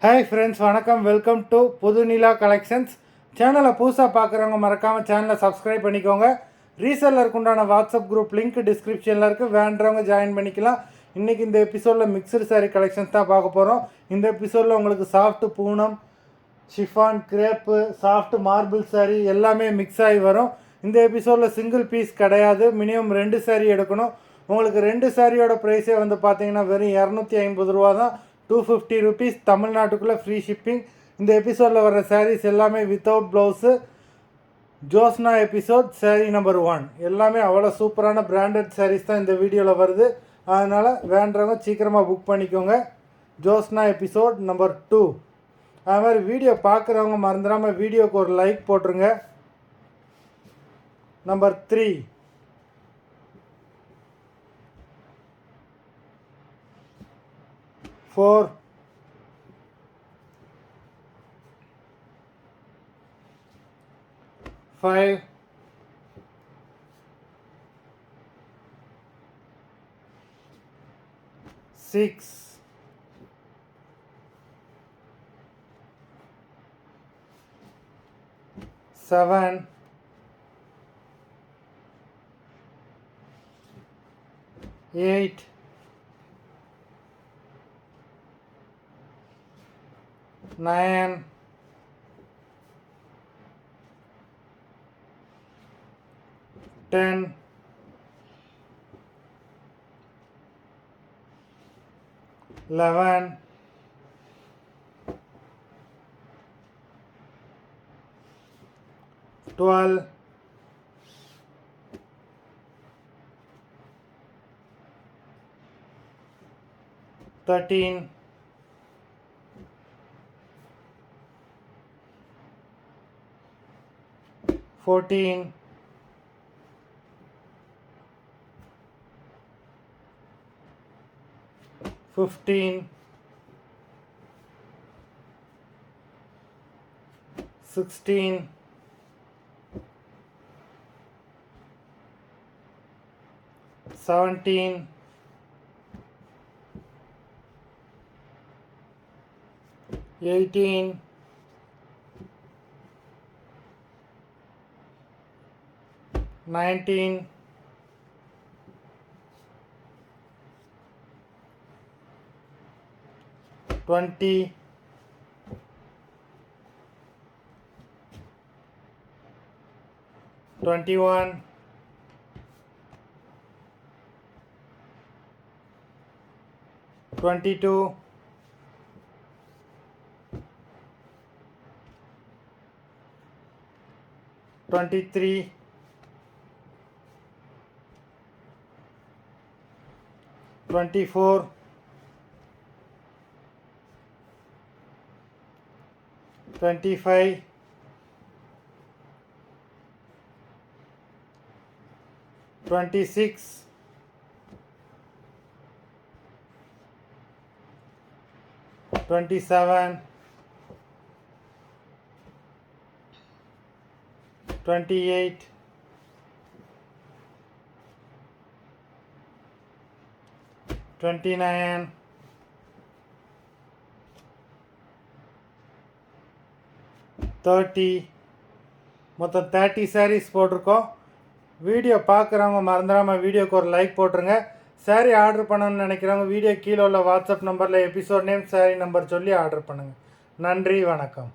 Hi friends, வணக்கம். Welcome to புது நிலா collections. சேனலை புதுசாக பார்க்குறவங்க மறக்காமல் சேனலை சப்ஸ்கிரைப் பண்ணிக்கோங்க. ரீசெல்லருக்கு உண்டான வாட்ஸ்அப் குரூப் லிங்க் டிஸ்கிரிப்ஷனில் இருக்குது, வேண்டவங்க ஜாயின் பண்ணிக்கலாம். இன்றைக்கி இந்த எபிசோடில் மிக்சடு சாரீ கலெக்ஷன்ஸ் தான் பார்க்க போகிறோம். இந்த எபிசோடில் உங்களுக்கு soft Poonam, chiffon, crepe, soft marble sari எல்லாமே மிக்ஸ் ஆகி வரும். இந்த எபிசோடில் சிங்கிள் பீஸ் கிடையாது, மினிமம் 2 சாரீ எடுக்கணும். உங்களுக்கு 2 சாரியோட ப்ரைஸே வந்து பார்த்தீங்கன்னா வெறும் 250 ரூபா தான். 250 ருபீஸ் தமிழ்நாட்டுக்குள்ளே ஃப்ரீ ஷிப்பிங். இந்த எபிசோடில் வர சாரீஸ் எல்லாமே without blouse. Joshna episode sari number 1 எல்லாமே அவ்வளோ சூப்பரான பிராண்டட் சாரீஸ் தான் இந்த வீடியோவில் வருது. அதனால் வேண்டவங்க சீக்கிரமாக புக் பண்ணிக்கோங்க. Joshna episode number 2. அது மாதிரி வீடியோ பார்க்குறவங்க மறந்துடாமல் வீடியோக்கு ஒரு லைக் போட்டுருங்க. நம்பர் 3 4 5 6 7 8 9 10 11 12 13 14 15 16 17 18 19 20 21 22 23 24 25 26 27 28 29 30 மொத்தம் 30 சாரீஸ் போட்டிருக்கோம். வீடியோ பார்க்குறவங்க மறந்துடாமல் வீடியோக்கு ஒரு லைக் போட்டுருங்க. சாரீ ஆர்டர் பண்ணணும்னு நினைக்கிறவங்க வீடியோ கீழே உள்ள வாட்ஸ்அப் நம்பரில் எபிசோட் நேம், சாரீ நம்பர் சொல்லி ஆர்டர் பண்ணுங்கள். நன்றி, வணக்கம்.